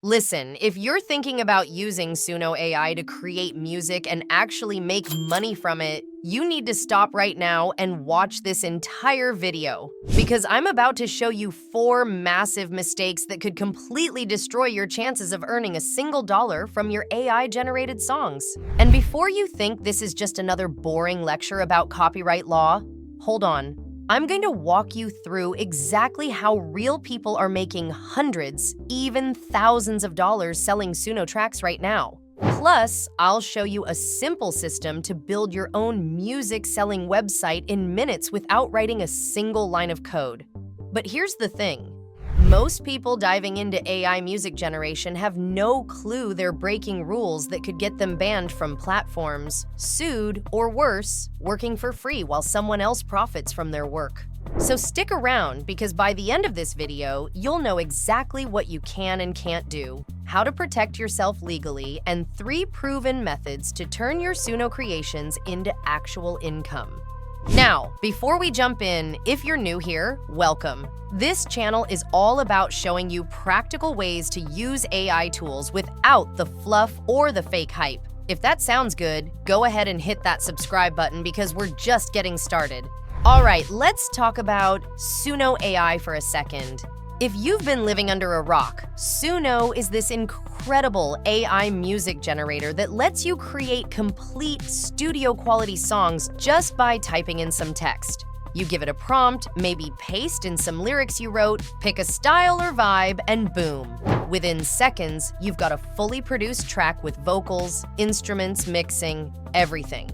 Listen, if you're thinking about using Suno AI to create music and actually make money from it, you need to stop right now and watch this entire video, because I'm about to show you 4 massive mistakes that could completely destroy your chances of earning a single dollar from your AI-generated songs. And before you think this is just another boring lecture about copyright law, hold on. I'm going to walk you through exactly how real people are making hundreds, even thousands of dollars selling Suno tracks right now. Plus, I'll show you a simple system to build your own music-selling website in minutes without writing a single line of code. But here's the thing. Most people diving into AI music generation have no clue they're breaking rules that could get them banned from platforms, sued, or worse, working for free while someone else profits from their work. So stick around, because by the end of this video, you'll know exactly what you can and can't do, how to protect yourself legally, and 3 proven methods to turn your Suno creations into actual income. Now, before we jump in, if you're new here, welcome. This channel is all about showing you practical ways to use AI tools without the fluff or the fake hype. If that sounds good, go ahead and hit that subscribe button, because we're just getting started. All right, let's talk about Suno AI for a second. If you've been living under a rock, Suno is this incredible AI music generator that lets you create complete studio-quality songs just by typing in some text. You give it a prompt, maybe paste in some lyrics you wrote, pick a style or vibe, and boom. Within seconds, you've got a fully produced track with vocals, instruments, mixing, everything.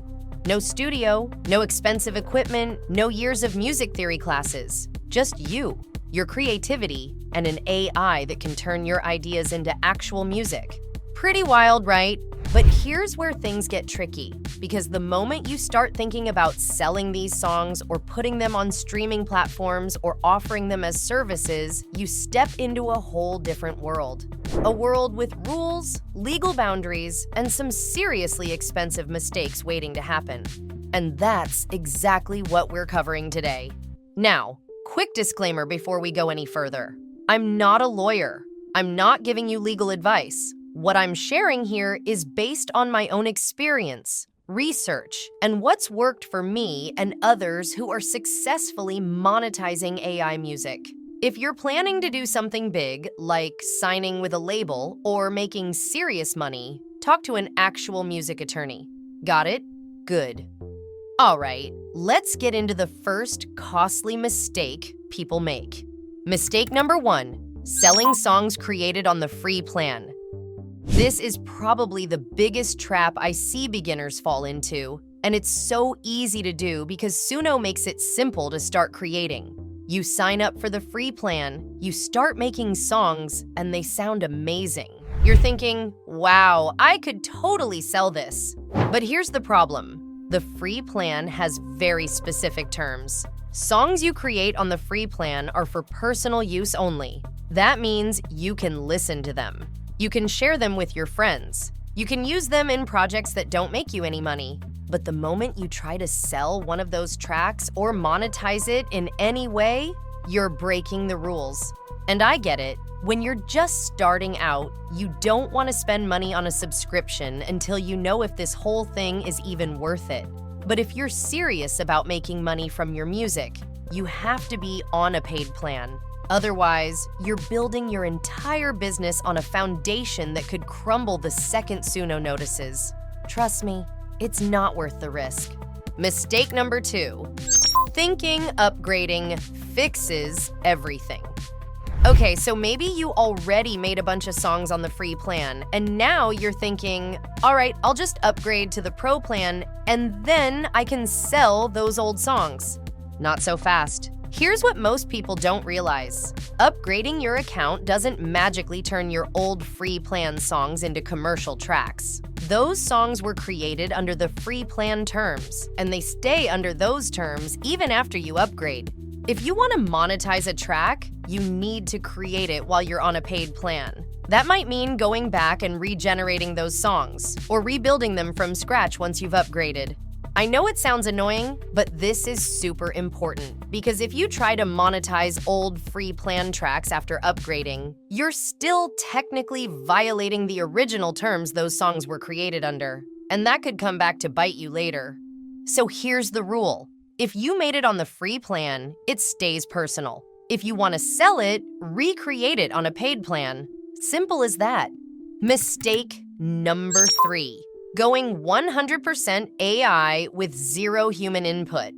No studio, no expensive equipment, no years of music theory classes. Just you, your creativity, and an AI that can turn your ideas into actual music. Pretty wild, right? But here's where things get tricky, because the moment you start thinking about selling these songs or putting them on streaming platforms or offering them as services, you step into a whole different world. A world with rules, legal boundaries, and some seriously expensive mistakes waiting to happen. And that's exactly what we're covering today. Now, quick disclaimer before we go any further. I'm not a lawyer. I'm not giving you legal advice. What I'm sharing here is based on my own experience, research, and what's worked for me and others who are successfully monetizing AI music. If you're planning to do something big, like signing with a label or making serious money, talk to an actual music attorney. Got it? Good. All right, let's get into the first costly mistake people make. Mistake number 1, selling songs created on the free plan. This is probably the biggest trap I see beginners fall into, and it's so easy to do because Suno makes it simple to start creating. You sign up for the free plan, you start making songs, and they sound amazing. You're thinking, wow, I could totally sell this. But here's the problem. The free plan has very specific terms. Songs you create on the free plan are for personal use only. That means you can listen to them. You can share them with your friends. You can use them in projects that don't make you any money. But the moment you try to sell one of those tracks or monetize it in any way, you're breaking the rules. And I get it. When you're just starting out, you don't want to spend money on a subscription until you know if this whole thing is even worth it. But if you're serious about making money from your music, you have to be on a paid plan. Otherwise, you're building your entire business on a foundation that could crumble the second Suno notices. Trust me, it's not worth the risk. Mistake number 2, thinking upgrading fixes everything. Okay, so maybe you already made a bunch of songs on the free plan, and now you're thinking, all right, I'll just upgrade to the pro plan, and then I can sell those old songs. Not so fast. Here's what most people don't realize. Upgrading your account doesn't magically turn your old free plan songs into commercial tracks. Those songs were created under the free plan terms, and they stay under those terms even after you upgrade. If you want to monetize a track, you need to create it while you're on a paid plan. That might mean going back and regenerating those songs, or rebuilding them from scratch once you've upgraded. I know it sounds annoying, but this is super important because if you try to monetize old free plan tracks after upgrading, you're still technically violating the original terms those songs were created under, and that could come back to bite you later. So here's the rule. If you made it on the free plan, it stays personal. If you want to sell it, recreate it on a paid plan. Simple as that. Mistake number 3. Going 100% AI with zero human input.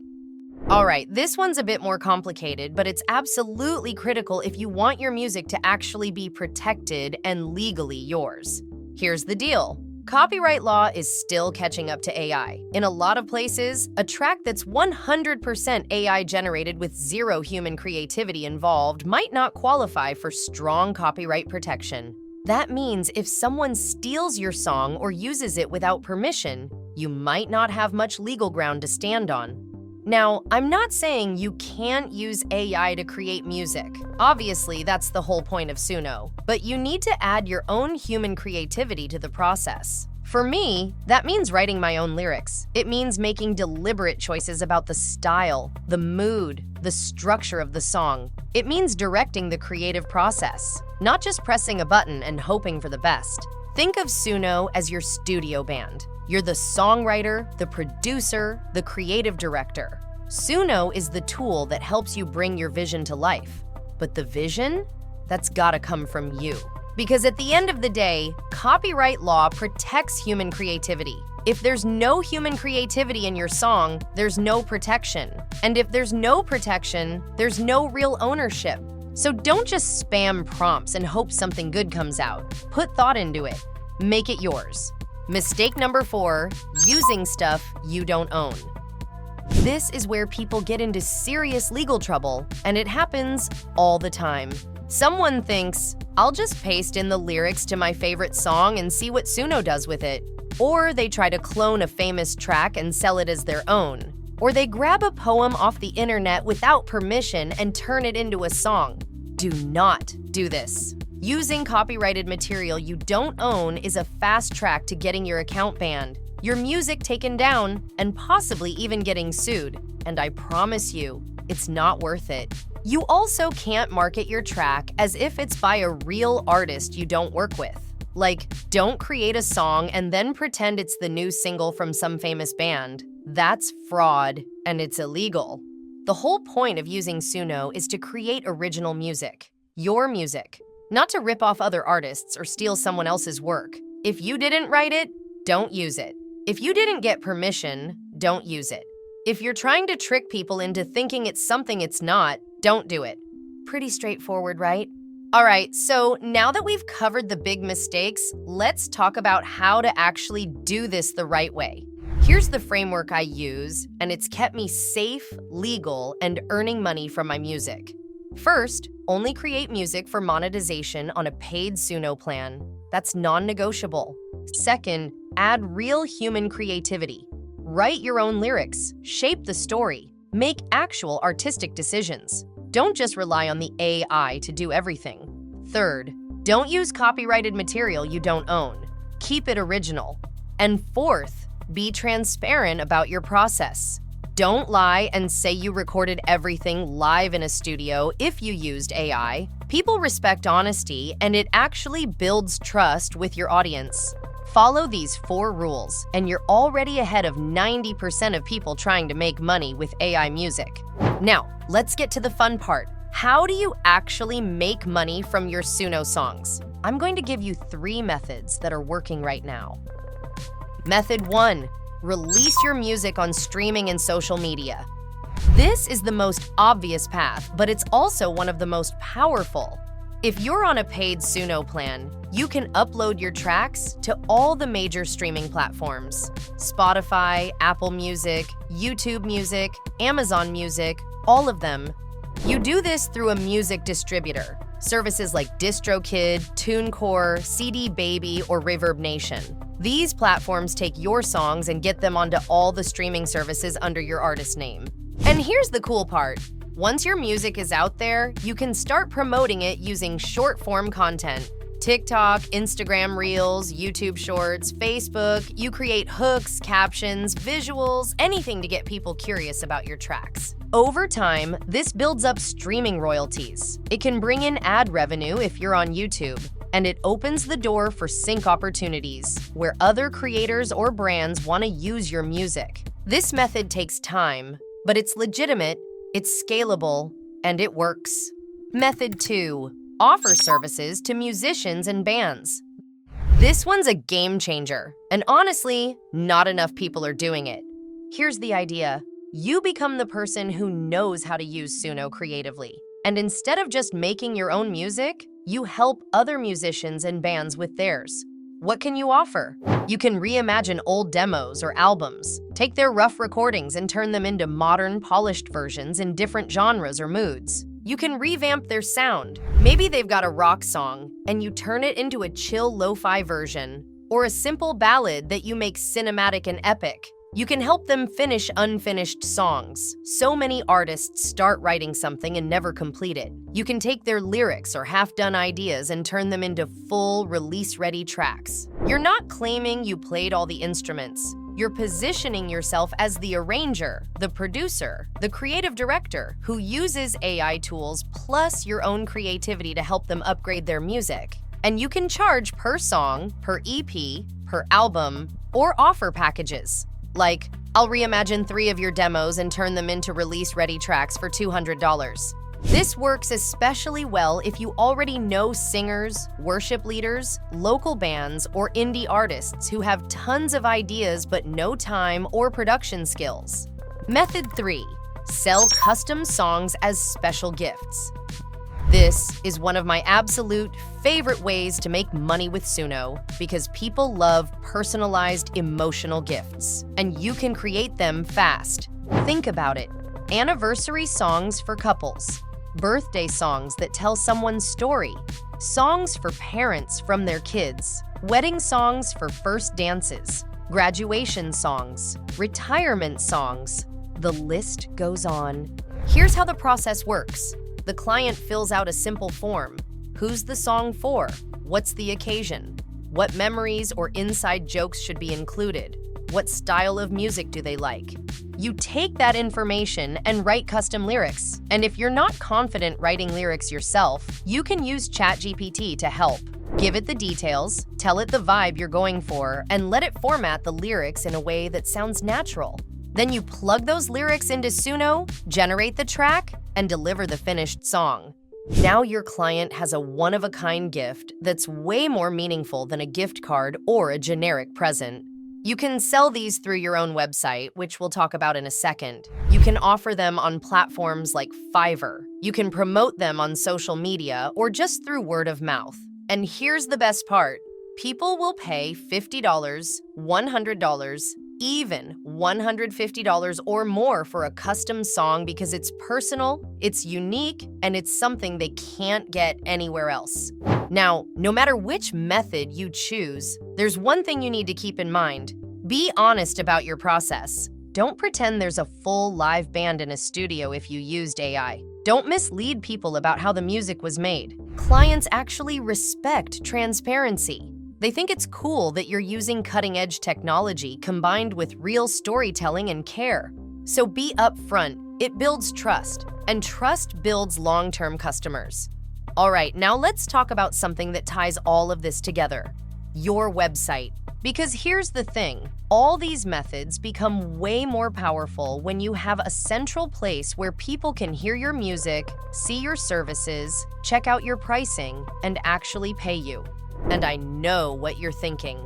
All right, this one's a bit more complicated, but it's absolutely critical if you want your music to actually be protected and legally yours. Here's the deal. Copyright law is still catching up to AI. In a lot of places, a track that's 100% AI generated with zero human creativity involved might not qualify for strong copyright protection. That means if someone steals your song or uses it without permission, you might not have much legal ground to stand on. Now, I'm not saying you can't use AI to create music. Obviously, that's the whole point of Suno. But you need to add your own human creativity to the process. For me, that means writing my own lyrics. It means making deliberate choices about the style, the mood, the structure of the song. It means directing the creative process, not just pressing a button and hoping for the best. Think of Suno as your studio band. You're the songwriter, the producer, the creative director. Suno is the tool that helps you bring your vision to life. But the vision? That's gotta come from you. Because at the end of the day, copyright law protects human creativity. If there's no human creativity in your song, there's no protection. And if there's no protection, there's no real ownership. So don't just spam prompts and hope something good comes out. Put thought into it. Make it yours. Mistake number 4, using stuff you don't own. This is where people get into serious legal trouble, and it happens all the time. Someone thinks, I'll just paste in the lyrics to my favorite song and see what Suno does with it. Or they try to clone a famous track and sell it as their own. Or they grab a poem off the internet without permission and turn it into a song. Do not do this. Using copyrighted material you don't own is a fast track to getting your account banned, your music taken down, and possibly even getting sued. And I promise you, it's not worth it. You also can't market your track as if it's by a real artist you don't work with. Like, don't create a song and then pretend it's the new single from some famous band. That's fraud, and it's illegal. The whole point of using Suno is to create original music. Your music. Not to rip off other artists or steal someone else's work. If you didn't write it, don't use it. If you didn't get permission, don't use it. If you're trying to trick people into thinking it's something it's not, don't do it. Pretty straightforward, right? All right, so now that we've covered the big mistakes, let's talk about how to actually do this the right way. Here's the framework I use, and it's kept me safe, legal, and earning money from my music. First, only create music for monetization on a paid Suno plan. That's non-negotiable. Second, add real human creativity. Write your own lyrics, shape the story, make actual artistic decisions. Don't just rely on the AI to do everything. Third, don't use copyrighted material you don't own. Keep it original. And fourth, be transparent about your process. Don't lie and say you recorded everything live in a studio if you used AI. People respect honesty, and it actually builds trust with your audience. Follow these 4 rules, and you're already ahead of 90% of people trying to make money with AI music. Now, let's get to the fun part. How do you actually make money from your Suno songs? I'm going to give you 3 methods that are working right now. Method 1. Release your music on streaming and social media. This is the most obvious path, but it's also one of the most powerful. If you're on a paid Suno plan, you can upload your tracks to all the major streaming platforms: Spotify, Apple Music, YouTube Music, Amazon Music, all of them. You do this through a music distributor, services like DistroKid, TuneCore, CD Baby, or Reverb Nation. These platforms take your songs and get them onto all the streaming services under your artist name. And here's the cool part. Once your music is out there, you can start promoting it using short-form content. TikTok, Instagram Reels, YouTube Shorts, Facebook, you create hooks, captions, visuals, anything to get people curious about your tracks. Over time, this builds up streaming royalties. It can bring in ad revenue if you're on YouTube, and it opens the door for sync opportunities, where other creators or brands want to use your music. This method takes time, but it's legitimate, it's scalable, and it works. Method 2. Offer services to musicians and bands. This one's a game changer, and honestly, not enough people are doing it. Here's the idea. You become the person who knows how to use Suno creatively. And instead of just making your own music, you help other musicians and bands with theirs. What can you offer? You can reimagine old demos or albums, take their rough recordings and turn them into modern, polished versions in different genres or moods. You can revamp their sound. Maybe they've got a rock song, and you turn it into a chill lo-fi version, or a simple ballad that you make cinematic and epic. You can help them finish unfinished songs. So many artists start writing something and never complete it. You can take their lyrics or half-done ideas and turn them into full, release-ready tracks. You're not claiming you played all the instruments. You're positioning yourself as the arranger, the producer, the creative director who uses AI tools plus your own creativity to help them upgrade their music. And you can charge per song, per EP, per album, or offer packages. Like, I'll reimagine 3 of your demos and turn them into release-ready tracks for $200. This works especially well if you already know singers, worship leaders, local bands, or indie artists who have tons of ideas but no time or production skills. Method 3. Sell custom songs as special gifts. This is one of my absolute favorite ways to make money with Suno because people love personalized emotional gifts, and you can create them fast. Think about it. Anniversary songs for couples, birthday songs that tell someone's story, songs for parents from their kids, wedding songs for first dances, graduation songs, retirement songs. The list goes on. Here's how the process works. The client fills out a simple form. Who's the song for? What's the occasion? What memories or inside jokes should be included? What style of music do they like? You take that information and write custom lyrics. And if you're not confident writing lyrics yourself, you can use ChatGPT to help. Give it the details, tell it the vibe you're going for, and let it format the lyrics in a way that sounds natural. Then you plug those lyrics into Suno, generate the track, and deliver the finished song. Now your client has a one-of-a-kind gift that's way more meaningful than a gift card or a generic present. You can sell these through your own website, which we'll talk about in a second. You can offer them on platforms like Fiverr. You can promote them on social media or just through word of mouth. And here's the best part. People will pay $50, $100, even $150 or more for a custom song because it's personal, it's unique, and it's something they can't get anywhere else. Now, no matter which method you choose, there's one thing you need to keep in mind. Be honest about your process. Don't pretend there's a full live band in a studio if you used AI. Don't mislead people about how the music was made. Clients actually respect transparency. They think it's cool that you're using cutting-edge technology combined with real storytelling and care. So be upfront. It builds trust, and trust builds long-term customers. All right, now let's talk about something that ties all of this together. Your website. Because here's the thing, all these methods become way more powerful when you have a central place where people can hear your music, see your services, check out your pricing, and actually pay you. And I know what you're thinking.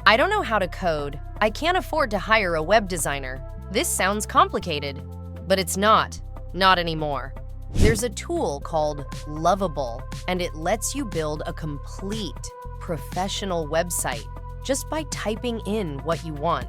I don't know how to code. I can't afford to hire a web designer. This sounds complicated, but it's not anymore. There's a tool called Lovable, and it lets you build a complete, professional website just by typing in what you want.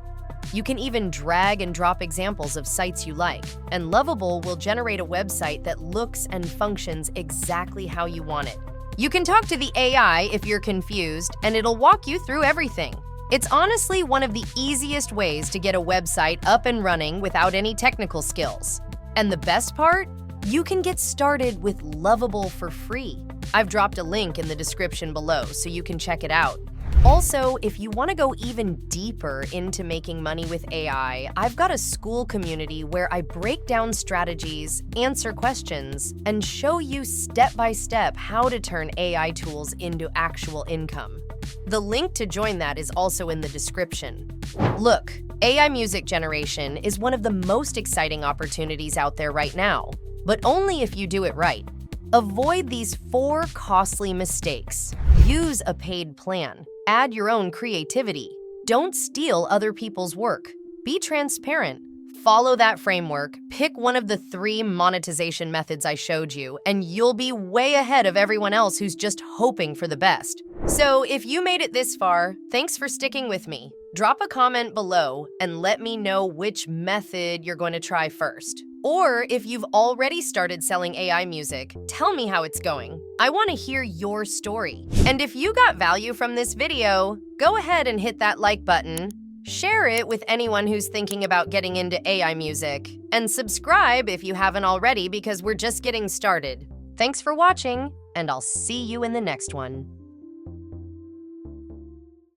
You can even drag and drop examples of sites you like, and Lovable will generate a website that looks and functions exactly how you want it. You can talk to the AI if you're confused, and it'll walk you through everything. It's honestly one of the easiest ways to get a website up and running without any technical skills. And the best part? You can get started with Lovable for free. I've dropped a link in the description below so you can check it out. Also, if you want to go even deeper into making money with AI, I've got a school community where I break down strategies, answer questions, and show you step by step how to turn AI tools into actual income. The link to join that is also in the description. Look, AI music generation is one of the most exciting opportunities out there right now, but only if you do it right. Avoid these 4 costly mistakes. Use a paid plan. Add your own creativity. Don't steal other people's work. Be transparent. Follow that framework, pick one of the 3 monetization methods I showed you, and you'll be way ahead of everyone else who's just hoping for the best. So if you made it this far, thanks for sticking with me. Drop a comment below and let me know which method you're going to try first. Or if you've already started selling AI music, tell me how it's going. I want to hear your story. And if you got value from this video, go ahead and hit that like button, share it with anyone who's thinking about getting into AI music, and subscribe if you haven't already because we're just getting started. Thanks for watching, and I'll see you in the next one.